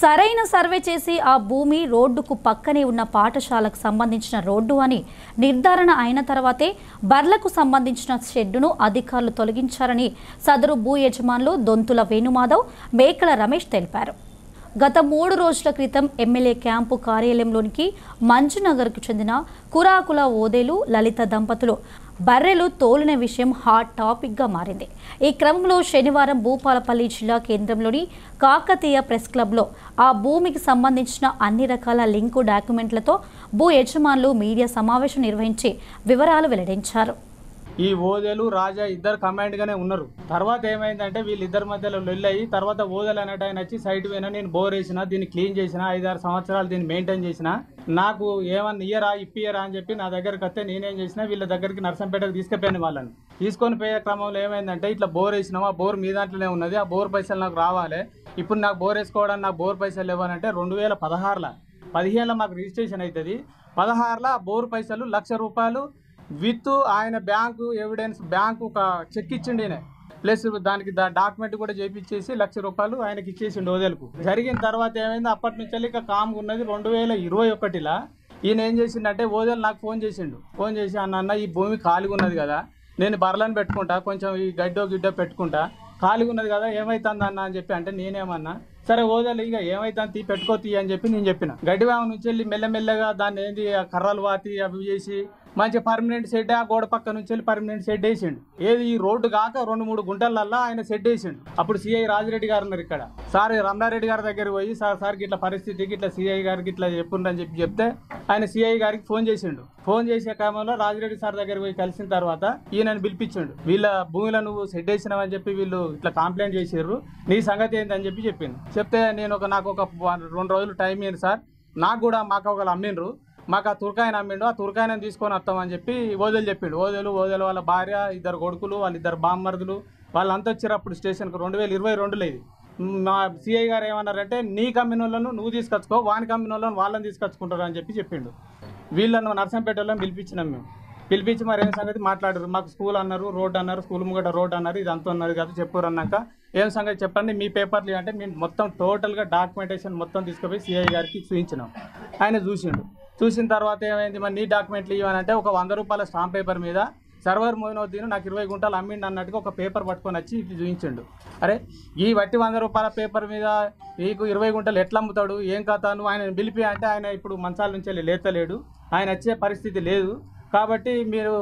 సరైన సర్వే చేసి ఆ భూమి రోడ్డుకు పక్కనే ఉన్న పాఠశాలకు సంబంధించిన రోడ్డు అని నిర్ధారణ అయిన తర్వాతే బర్లకు సంబంధించిన షెడ్డును అధికారులు తొలగించారని సదరు భూ యజమానులు దొంతుల వేణుమాధవ్ మేకల రమేష్ తెలిపారు. గత 3 రోజుల క్రితం ఎమ్మెల్యే క్యాంపు కార్యాలయంలోనికి మంజునగర్కు చెందిన కురాకుల ఓదేలు లలిత దంపతులు బర్రెలు తోలిన విషయం హాట్ టాపిక్గా మారింది. ఈ క్రమంలో శనివారం భూపాలపల్లి జిల్లా కేంద్రంలోని కాకతీయ ప్రెస్ క్లబ్లో ఆ భూమికి సంబంధించిన అన్ని రకాల లింకు డాక్యుమెంట్లతో భూ యజమానులు మీడియా సమావేశం నిర్వహించి వివరాలు వెల్లడించారు. ఈ ఓదెలు రాజా ఇద్దరు కమాండ్గానే ఉన్నారు. తర్వాత ఏమైందంటే వీళ్ళిద్దరి మధ్యలో లొల్లయి తర్వాత ఓదెలు అనేట ఆయన వచ్చి సైట్ పోయినా నేను బోర్ వేసిన దీన్ని క్లీన్ చేసిన 5-6 సంవత్సరాలు దీన్ని మెయింటైన్ చేసిన నాకు ఏమన్నా ఇప్పియరా అని చెప్పి నా దగ్గరికి వస్తే నేనేం చేసినా వీళ్ళ దగ్గరికి నర్సంపేటకు తీసుకుపోయాను. వాళ్ళని తీసుకొని పోయే క్రమంలో ఏమైందంటే ఇట్లా బోర్ వేసినాం, ఆ బోర్ మీ దాంట్లోనే ఉన్నది, ఆ బోర్ పైసలు నాకు రావాలి, ఇప్పుడు నాకు బోర్ వేసుకోవడానికి నాకు బోర్ పైసలు ఇవ్వాలంటే 2016లో 15లో మాకు రిజిస్ట్రేషన్ అవుతుంది. 16లో ఆ బోర్ పైసలు ₹1,00,000 విత్ ఆయన బ్యాంకు ఎవిడెన్స్ బ్యాంకు ఒక చెక్ ఇచ్చిండి, ప్లస్ దానికి డాక్యుమెంట్ కూడా చేపించేసి ₹1,00,000 ఆయనకి ఇచ్చేసిండు ఓదెలకు. జరిగిన తర్వాత ఏమైంది, అప్పటి నుంచి ఇక కామ్గా ఉన్నది. 2021లో ఈయన ఏం చేసిండంటే ఓదెలు నాకు ఫోన్ చేసి అన్న ఈ భూమి ఖాళీగా ఉన్నది కదా, నేను బర్లను పెట్టుకుంటా, కొంచెం ఈ గిడ్డో పెట్టుకుంటా, ఖాళీగా ఉన్నది కదా ఏమవుతుంది అన్న అని చెప్పి అంటే నేనేమన్నా సరే ఓదెలు ఇక ఏమైతుంది పెట్టుకోతీ అని చెప్పి నేను చెప్పిన. గడ్డివామ నుంచి వెళ్ళి మెల్లమెల్లగా దాన్ని ఏంది కర్రలు వాతి అవి చేసి మంచి పర్మనెంట్ షెడ్ ఆ గోడ పక్క నుంచి వెళ్ళి పర్మనెంట్ షెడ్ వేసిండు. ఏది ఈ రోడ్డు కాక 2-3 గుంటలల్లో ఆయన షెడ్ వేసిండు. అప్పుడు సిఐ రాజిరెడ్డి గారు ఉన్నారు ఇక్కడ. సార్ రమణారెడ్డి గారి దగ్గర పోయి సార్ ఇట్లా పరిస్థితికి ఇట్లా సిఐ గారికి ఇట్లా చెప్పుండని చెప్తే ఆయన సిఐ గారికి ఫోన్ చేసిండు. ఫోన్ చేసే క్రమంలో రాజిరెడ్డి సార్ దగ్గర పోయి కలిసిన తర్వాత ఈయనని పిలిపించిండు. వీళ్ళ భూమిలో నువ్వు షెడ్ వేసినావని చెప్పి వీళ్ళు ఇట్లా కంప్లైంట్ చేసారు, నీ సంగతి ఏందని చెప్పింది. చెప్తే నేను నాకు ఒక 2 రోజులు టైం ఇయ్యండి సార్, మాకు ఒకళ్ళు అమ్మిండ్రు, మాకు ఆ తుర్కాయన అమ్మిండు, ఆ తుర్కాయన తీసుకొని వస్తామని చెప్పి ఓదెలు చెప్పిండు. ఓదెలు వాళ్ళ భార్య, 2 కొడుకులు, వాళ్ళిద్దరు బామ్మర్దులు వాళ్ళంతా వచ్చారు అప్పుడు స్టేషన్కి. 2022లో ఇది. మా సిఐ గారు ఏమన్నారంటే నీ కమ్మిన వాళ్ళను నువ్వు తీసుకొచ్చుకో, వాని కమ్మిన వాళ్ళని వాళ్ళని తీసుకొచ్చుకుంటారు అని చెప్పిండు. వీళ్ళను నర్సంపేటలో పిలిపించినాం మేము. పిలిపించి మరి ఏం సంగతి మాట్లాడారు, మాకు స్కూల్ అన్నారు, రోడ్ అన్నారు, స్కూల్ ముంగట రోడ్ అన్నారు, ఇది అంత ఉన్నారు కదా చెప్పారు. అన్నాక ఏం సంగతి చెప్పండి మీ పేపర్లు అంటే మేము మొత్తం టోటల్గా డాక్యుమెంటేషన్ మొత్తం తీసుకుపోయి సిఐ గారికి చూపించినాం. ఆయన చూసిన తర్వాత ఏమైంది, మరి నీ డాక్యుమెంట్లు ఇవ్వనంటే ఒక ₹100 స్టాంప్ పేపర్ మీద సర్వర్ మోయినోద్దీన్ నాకు 20 గుంటలు అమ్మిండు అన్నట్టుగా ఒక పేపర్ పట్టుకొని వచ్చి ఇది చూపించిండు. అరే ఈ వట్టి ₹100 పేపర్ మీద నీకు 20 గుంటలు ఎట్లా అమ్ముతాడు, ఏం కథ, నువ్వు ఆయన పిలిపి అంటే ఆయన ఇప్పుడు మంచాల నుంచి వెళ్ళి లేతలేడు, ఆయన వచ్చే పరిస్థితి లేదు, కాబట్టి మీరు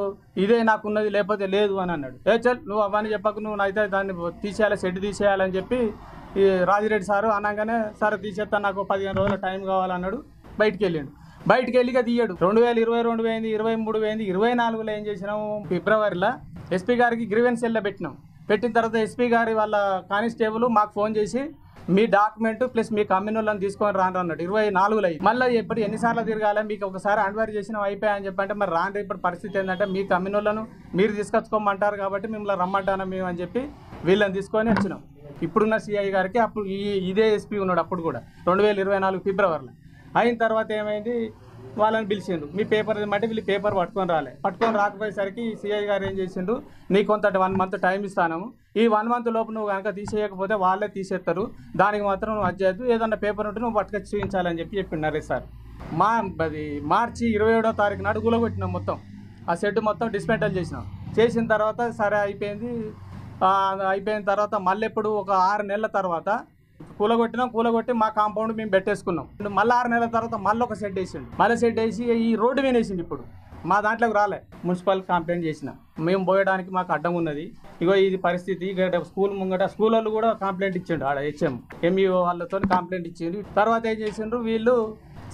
ఇదే నాకున్నది లేకపోతే లేదు అని అన్నాడు. చల్ నువ్వు అవన్నీ చెప్పకు, నువ్వు అయితే దాన్ని తీసేయాలి, షెడ్ తీసేయాలని చెప్పి ఈ రాజిరెడ్డి సారు అనగానే సరే తీసేస్తాను, నాకు 15 రోజుల టైం కావాలన్నాడు. బయటికి వెళ్ళి తీయడు. 2022 పోయింది, 23 పోయింది, 24లో ఏం చేసినాము, ఫిబ్రవరిలో ఎస్పీ గారికి గ్రీవెన్స్ సెల్లో పెట్టిన తర్వాత ఎస్పీ గారి వాళ్ళ కానిస్టేబుల్ మాకు ఫోన్ చేసి మీ డాక్యుమెంట్ ప్లస్ మీ కమ్యూనోళ్ళని తీసుకొని రాను అన్నాడు. 24లో మళ్ళీ ఎప్పుడు ఎన్నిసార్లు తిరగాలి, మీకు ఒకసారి హ్యాండ్ఓవర్ చేసినా అయిపోయాయని చెప్పంటే మరి రాండి. ఇప్పుడు పరిస్థితి ఏంటంటే మీ కమ్యూనోళ్ళను మీరు తీసుకొచ్చుకోమంటారు కాబట్టి మిమ్మల్ని రమ్మంటాను మేము అని చెప్పి వీళ్ళని తీసుకొని వచ్చినాం. ఇప్పుడున్న సిఐ గారికి అప్పుడు ఇదే ఎస్పీ ఉన్నాడు అప్పుడు కూడా 2024 ఫిబ్రవరిలో. అయిన తర్వాత ఏమైంది, వాళ్ళని పిలిచిండు, మీ పేపర్ ఏమంటే వీళ్ళు పేపర్ పట్టుకొని రాకపోయేసరికి సిఐ గారు ఏం చేసిండు, నీకు కొంత 1 మంత్ టైం ఇస్తాను, ఈ 1 మంత్ లోపు నువ్వు కనుక తీసేయకపోతే వాళ్ళే తీసేస్తారు, దానికి మాత్రం నువ్వు అజ్జేద్దు, ఏదన్నా పేపర్ ఉంటే నువ్వు పట్టుకొచ్చి చూపించాలని చెప్పిండారు సార్. మార్చి 27వ తారీఖు నాడు కూలగొట్టినాం మొత్తం, ఆ షెడ్ మొత్తం డిస్మెంటల్ చేసిన తర్వాత సరే అయిపోయిన తర్వాత మళ్ళీ ఎప్పుడు ఒక 6 నెలల తర్వాత కూలగొట్టి మా కాంపౌండ్ మేము పెట్టేసుకున్నాం. మళ్ళీ 6 నెలల తర్వాత మళ్ళీ ఒక షెడ్ వేసి ఈ రోడ్డు మీద వేసింది. ఇప్పుడు మా దాంట్లోకి రాలే, మున్సిపల్ కంప్లైంట్ చేసిన, మేము పోయడానికి మాకు అడ్డం ఉన్నది, ఇగో ఇది పరిస్థితి. స్కూల్ ముంగట స్కూల్ వాళ్ళు కూడా కంప్లైంట్ ఇచ్చిండు, ఆడ ఎంఈఓ వాళ్ళతో కంప్లైంట్ ఇచ్చిండు. తర్వాత ఏం చేసిండ్రు వీళ్ళు,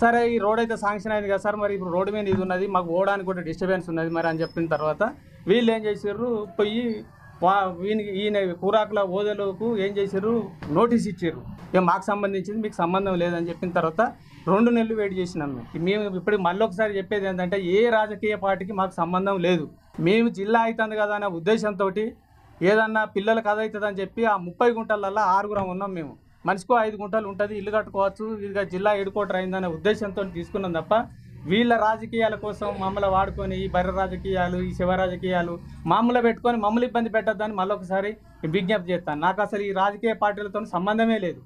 సరే ఈ రోడ్ అయితే శాంక్షన్ అయింది కదా సార్, మరి ఇప్పుడు రోడ్డు మీద ఇది ఉన్నది, మాకు పోవడానికి కూడా డిస్టర్బెన్స్ ఉన్నది మరి అని చెప్పిన తర్వాత వీళ్ళు ఏం చేసారు, పోయి ఈయన కూరాకుల ఓదెలకు ఏం చేశారు, నోటీస్ ఇచ్చారు, ఇక మాకు సంబంధించింది మీకు సంబంధం లేదని చెప్పిన తర్వాత 2 నెలలు వెయిట్ చేసినాం మేము. ఇప్పుడు మళ్ళీ ఒకసారి చెప్పేది ఏంటంటే ఏ రాజకీయ పార్టీకి మాకు సంబంధం లేదు, మేము జిల్లా అవుతుంది కదా అనే ఉద్దేశంతో ఏదన్నా పిల్లలకు అదవుతుంది అని చెప్పి ఆ 30 గుంటలల్లో 6 ఉన్నాం మేము. మనిషికో 5 గుంటలు ఉంటుంది, ఇల్లు కట్టుకోవచ్చు, ఇదిగా జిల్లా హెడ్‌క్వార్టర్ అయిందనే ఉద్దేశంతో తీసుకున్నాం తప్ప వీళ్ళ రాజకీయాల కోసం మమ్మల్ని వాడుకొని ఈ బర్రె రాజకీయాలు, ఈ శివ రాజకీయాలు మమ్మల్ని పెట్టుకొని మమ్మల్ని ఇబ్బంది పెట్టొద్దని మళ్ళొకసారి విజ్ఞప్తి చేస్తాను. నాకు అసలు ఈ రాజకీయ పార్టీలతో సంబంధమే లేదు.